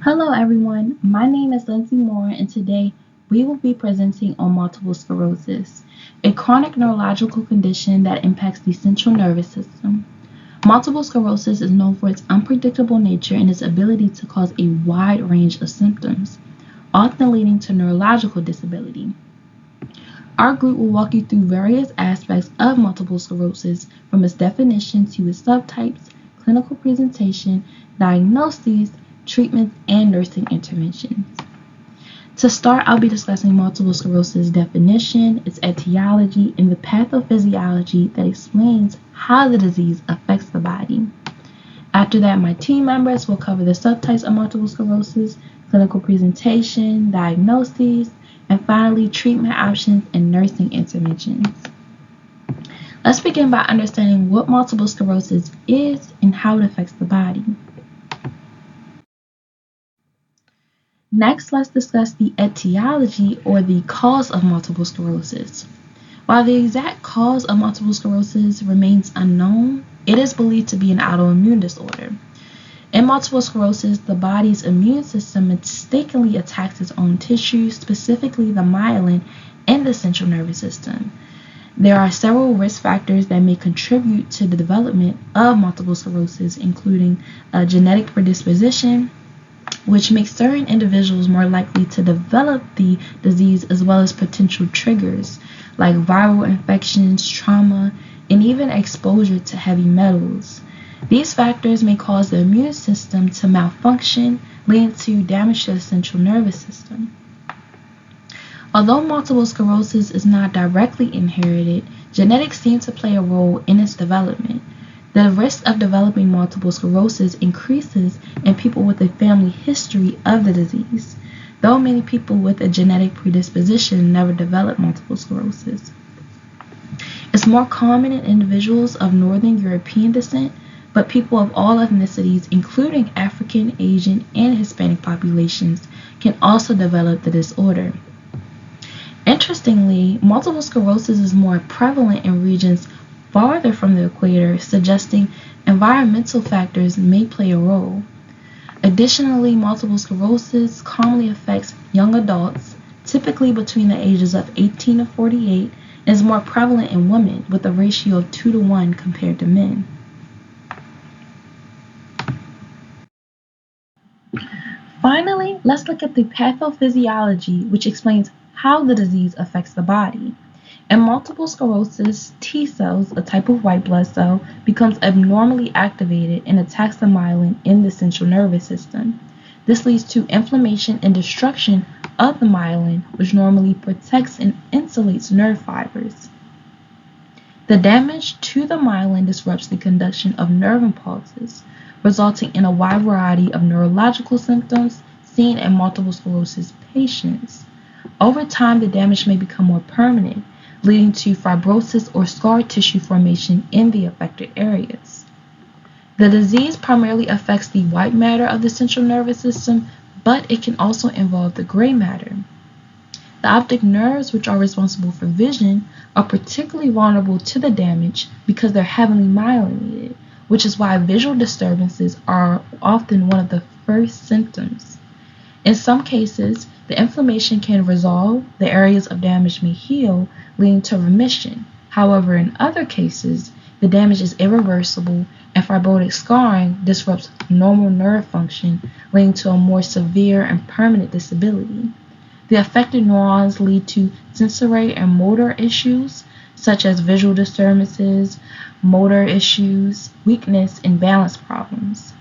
Hello everyone, my name is Lindsay Moore and today we will be presenting on multiple sclerosis, a chronic neurological condition that impacts the central nervous system. Multiple sclerosis is known for its unpredictable nature and its ability to cause a wide range of symptoms, often leading to neurological disability. Our group will walk you through various aspects of multiple sclerosis, from its definition to its subtypes, clinical presentation, diagnoses, treatments, and nursing interventions. To start, I'll be discussing multiple sclerosis definition, its etiology, and the pathophysiology that explains how the disease affects the body. After that, my team members will cover the subtypes of multiple sclerosis, clinical presentation, diagnoses, and finally, treatment options and nursing interventions. Let's begin by understanding what multiple sclerosis is and how it affects the body. Next, let's discuss the etiology or the cause of multiple sclerosis. While the exact cause of multiple sclerosis remains unknown, it is believed to be an autoimmune disorder. In multiple sclerosis, the body's immune system mistakenly attacks its own tissues, specifically the myelin and the central nervous system. There are several risk factors that may contribute to the development of multiple sclerosis, including a genetic predisposition, which makes certain individuals more likely to develop the disease, as well as potential triggers like viral infections, trauma, and even exposure to heavy metals. These factors may cause the immune system to malfunction, leading to damage to the central nervous system. Although multiple sclerosis is not directly inherited, genetics seem to play a role in its development. The risk of developing multiple sclerosis increases in people with a family history of the disease, though many people with a genetic predisposition never develop multiple sclerosis. It's more common in individuals of Northern European descent, but people of all ethnicities, including African, Asian, and Hispanic populations, can also develop the disorder. Interestingly, multiple sclerosis is more prevalent in regions farther from the equator, suggesting environmental factors may play a role. Additionally, multiple sclerosis commonly affects young adults, typically between the ages of 18 to 48, and is more prevalent in women with a ratio of 2 to 1 compared to men. Finally, let's look at the pathophysiology, which explains how the disease affects the body. In multiple sclerosis, T cells, a type of white blood cell, becomes abnormally activated and attacks the myelin in the central nervous system. This leads to inflammation and destruction of the myelin, which normally protects and insulates nerve fibers. The damage to the myelin disrupts the conduction of nerve impulses, resulting in a wide variety of neurological symptoms seen in multiple sclerosis patients. Over time, the damage may become more permanent, leading to fibrosis or scar tissue formation in the affected areas. The disease primarily affects the white matter of the central nervous system, but it can also involve the gray matter. The optic nerves, which are responsible for vision, are particularly vulnerable to the damage because they're heavily myelinated, which is why visual disturbances are often one of the first symptoms. In some cases, the inflammation can resolve, the areas of damage may heal, leading to remission. However, in other cases, the damage is irreversible and fibrotic scarring disrupts normal nerve function, leading to a more severe and permanent disability. The affected neurons lead to sensory and motor issues, such as visual disturbances, motor issues, weakness, and balance problems.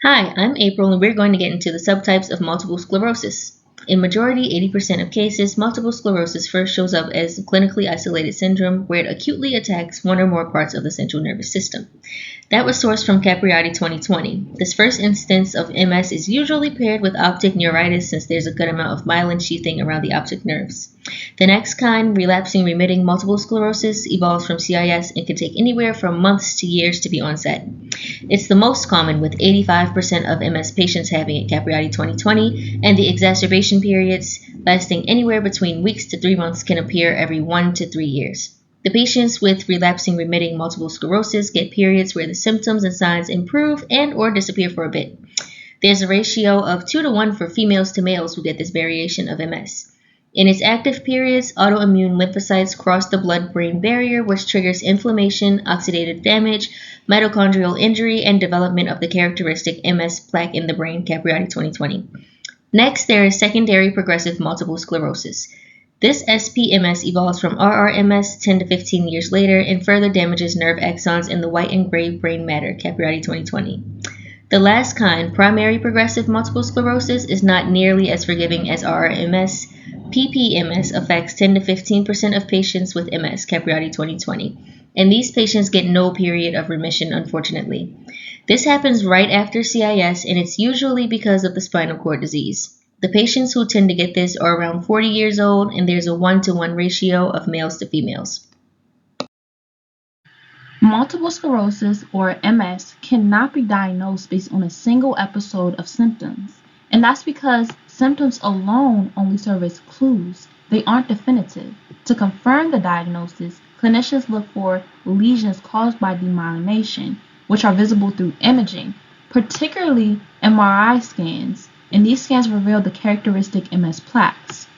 Hi, I'm April, and we're going to get into the subtypes of multiple sclerosis. In majority, 80% of cases, multiple sclerosis first shows up as clinically isolated syndrome where it acutely attacks one or more parts of the central nervous system. That was sourced from Capriati 2020. This first instance of MS is usually paired with optic neuritis since there's a good amount of myelin sheathing around the optic nerves. The next kind, relapsing remitting multiple sclerosis, evolves from CIS and can take anywhere from months to years to be onset. It's the most common, with 85% of MS patients having it Capriati 2020, and the exacerbation periods lasting anywhere between weeks to 3 months can appear every 1 to 3 years. The patients with relapsing remitting multiple sclerosis get periods where the symptoms and signs improve and or disappear for a bit. There's a ratio of 2 to 1 for females to males who get this variation of MS. In its active periods, autoimmune lymphocytes cross the blood-brain barrier, which triggers inflammation, oxidative damage, mitochondrial injury, and development of the characteristic MS plaque in the brain, Capriati 2020. Next, there is secondary progressive multiple sclerosis. This SPMS evolves from RRMS 10 to 15 years later and further damages nerve axons in the white and gray brain matter, Capriati 2020. The last kind, primary progressive multiple sclerosis, is not nearly as forgiving as RRMS. PPMS affects 10 to 15% of patients with MS, Capriati 2020, and these patients get no period of remission, unfortunately. This happens right after CIS, and it's usually because of the spinal cord disease. The patients who tend to get this are around 40 years old, and there's a 1-to-1 ratio of males to females. Multiple sclerosis, or MS, cannot be diagnosed based on a single episode of symptoms, and that's because symptoms alone only serve as clues. They aren't definitive. To confirm the diagnosis, clinicians look for lesions caused by demyelination, which are visible through imaging, particularly MRI scans, and these scans reveal the characteristic MS plaques.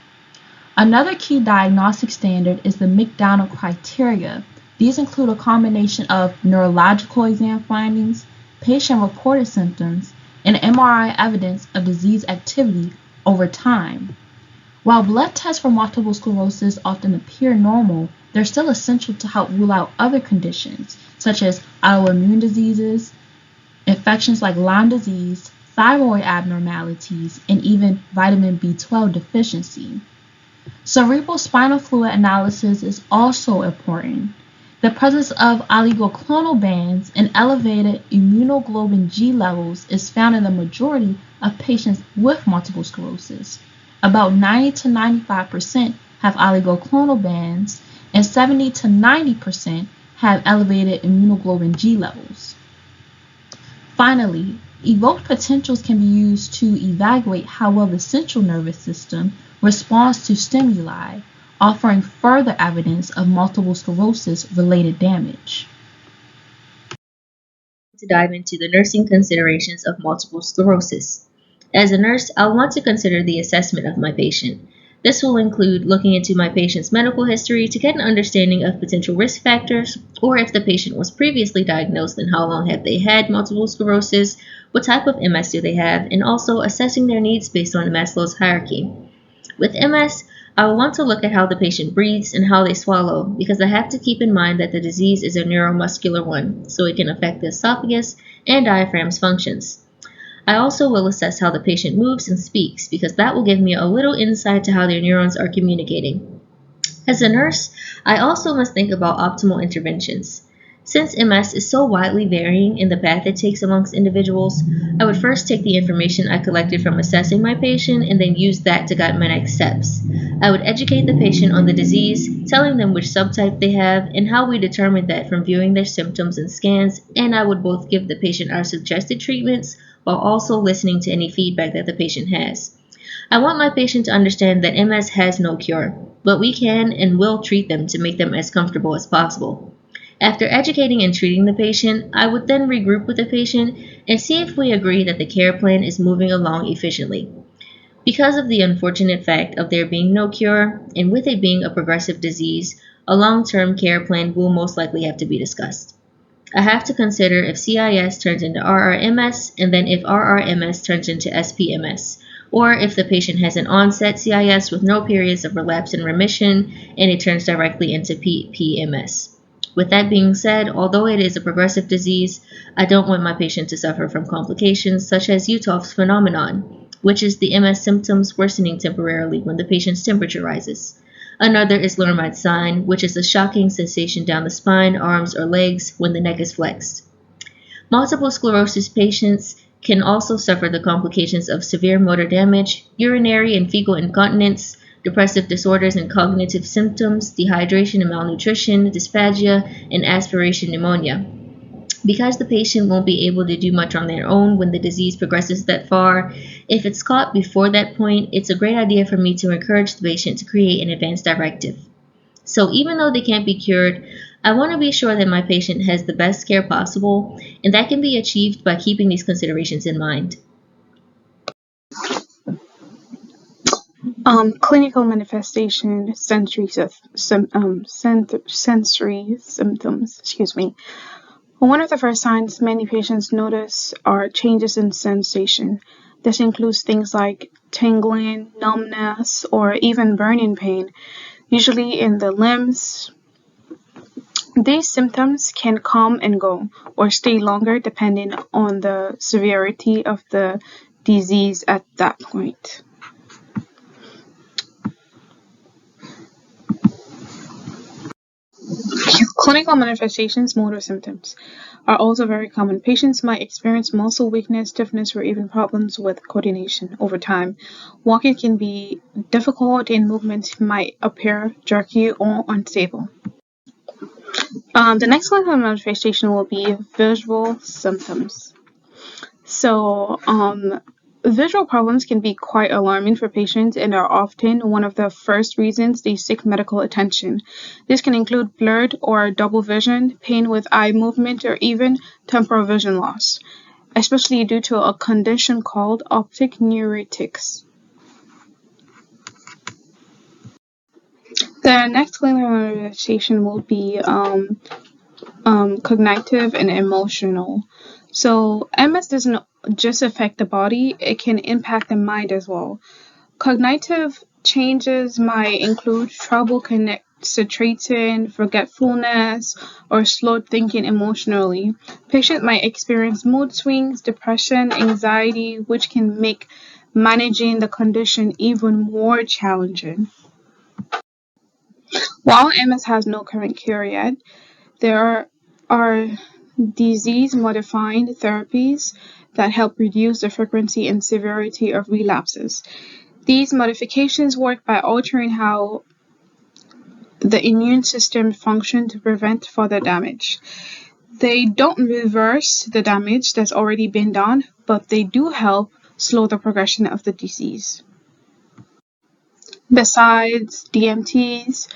Another key diagnostic standard is the McDonald criteria. These include a combination of neurological exam findings, patient-reported symptoms, and MRI evidence of disease activity over time. While blood tests for multiple sclerosis often appear normal, they're still essential to help rule out other conditions, such as autoimmune diseases, infections like Lyme disease, thyroid abnormalities, and even vitamin B12 deficiency. Cerebral spinal fluid analysis is also important. The presence of oligoclonal bands and elevated immunoglobulin G levels is found in the majority of patients with multiple sclerosis. About 90 to 95% have oligoclonal bands, and 70 to 90% have elevated immunoglobulin G levels. Finally, evoked potentials can be used to evaluate how well the central nervous system responds to stimuli, offering further evidence of multiple sclerosis-related damage. To dive into the nursing considerations of multiple sclerosis. As a nurse, I'll want to consider the assessment of my patient. This will include looking into my patient's medical history to get an understanding of potential risk factors, or if the patient was previously diagnosed and how long have they had multiple sclerosis, what type of MS do they have, and also assessing their needs based on Maslow's hierarchy. With MS, I will want to look at how the patient breathes and how they swallow, because I have to keep in mind that the disease is a neuromuscular one, so it can affect the esophagus and diaphragm's functions. I also will assess how the patient moves and speaks, because that will give me a little insight to how their neurons are communicating. As a nurse, I also must think about optimal interventions. Since MS is so widely varying in the path it takes amongst individuals, I would first take the information I collected from assessing my patient and then use that to guide my next steps. I would educate the patient on the disease, telling them which subtype they have and how we determined that from viewing their symptoms and scans, and I would both give the patient our suggested treatments while also listening to any feedback that the patient has. I want my patient to understand that MS has no cure, but we can and will treat them to make them as comfortable as possible. After educating and treating the patient, I would then regroup with the patient and see if we agree that the care plan is moving along efficiently. Because of the unfortunate fact of there being no cure, and with it being a progressive disease, a long-term care plan will most likely have to be discussed. I have to consider if CIS turns into RRMS, and then if RRMS turns into SPMS, or if the patient has an onset CIS with no periods of relapse and remission, and it turns directly into PPMS. With that being said, although it is a progressive disease, I don't want my patient to suffer from complications such as Uthoff's phenomenon, which is the MS symptoms worsening temporarily when the patient's temperature rises. Another is Lermite's sign, which is a shocking sensation down the spine, arms, or legs when the neck is flexed. Multiple sclerosis patients can also suffer the complications of severe motor damage, urinary and fecal incontinence, depressive disorders and cognitive symptoms, dehydration and malnutrition, dysphagia, and aspiration pneumonia. Because the patient won't be able to do much on their own when the disease progresses that far, if it's caught before that point, it's a great idea for me to encourage the patient to create an advance directive. So even though they can't be cured, I want to be sure that my patient has the best care possible, and that can be achieved by keeping these considerations in mind. Clinical manifestation, sensory symptoms. Excuse me. One of the first signs many patients notice are changes in sensation. This includes things like tingling, numbness, or even burning pain, usually in the limbs. These symptoms can come and go or stay longer depending on the severity of the disease at that point. Clinical manifestations, motor symptoms, are also very common. Patients might experience muscle weakness, stiffness, or even problems with coordination over time. Walking can be difficult and movements might appear jerky or unstable. The next clinical manifestation will be visual symptoms. So, visual problems can be quite alarming for patients and are often one of the first reasons they seek medical attention. This can include blurred or double vision, pain with eye movement, or even temporal vision loss, especially due to a condition called optic neuritis. The next clinical manifestation will be cognitive and emotional. So MS doesn't just affect the body, it can impact the mind as well. Cognitive changes might include trouble concentrating, forgetfulness, or slowed thinking emotionally. Patients might experience mood swings, depression, anxiety, which can make managing the condition even more challenging. While MS has no current cure yet, there are disease-modifying therapies that help reduce the frequency and severity of relapses. These modifications work by altering how the immune system functions to prevent further damage. They don't reverse the damage that's already been done, but they do help slow the progression of the disease. Besides DMTs,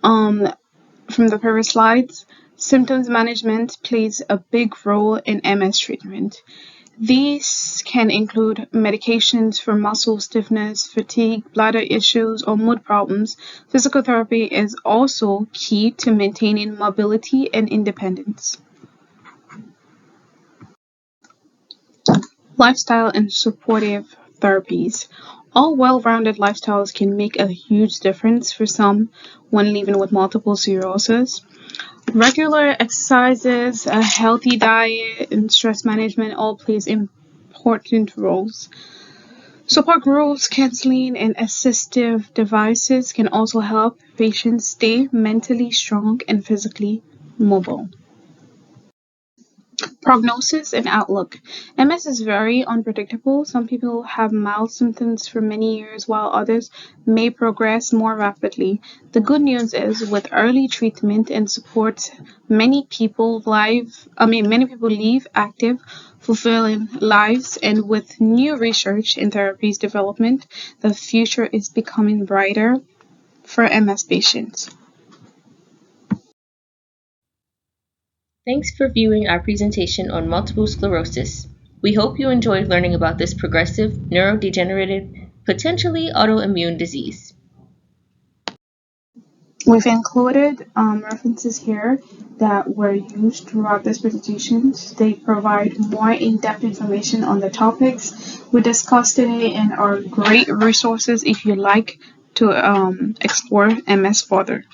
from the previous slides, symptoms management plays a big role in MS treatment. These can include medications for muscle stiffness, fatigue, bladder issues, or mood problems. Physical therapy is also key to maintaining mobility and independence. Lifestyle and supportive therapies. All well-rounded lifestyles can make a huge difference for some when living with multiple sclerosis. Regular exercises, a healthy diet, and stress management all plays important roles. Support groups, counseling, and assistive devices can also help patients stay mentally strong and physically mobile. Prognosis and outlook. MS is very unpredictable. Some people have mild symptoms for many years, while others may progress more rapidly. The good news is, with early treatment and support, many people live active, fulfilling lives, and with new research and therapies development, the future is becoming brighter for MS patients. Thanks for viewing our presentation on multiple sclerosis. We hope you enjoyed learning about this progressive, neurodegenerative, potentially autoimmune disease. We've included references here that were used throughout this presentation. They provide more in-depth information on the topics we discussed today and are great resources if you like to explore MS further.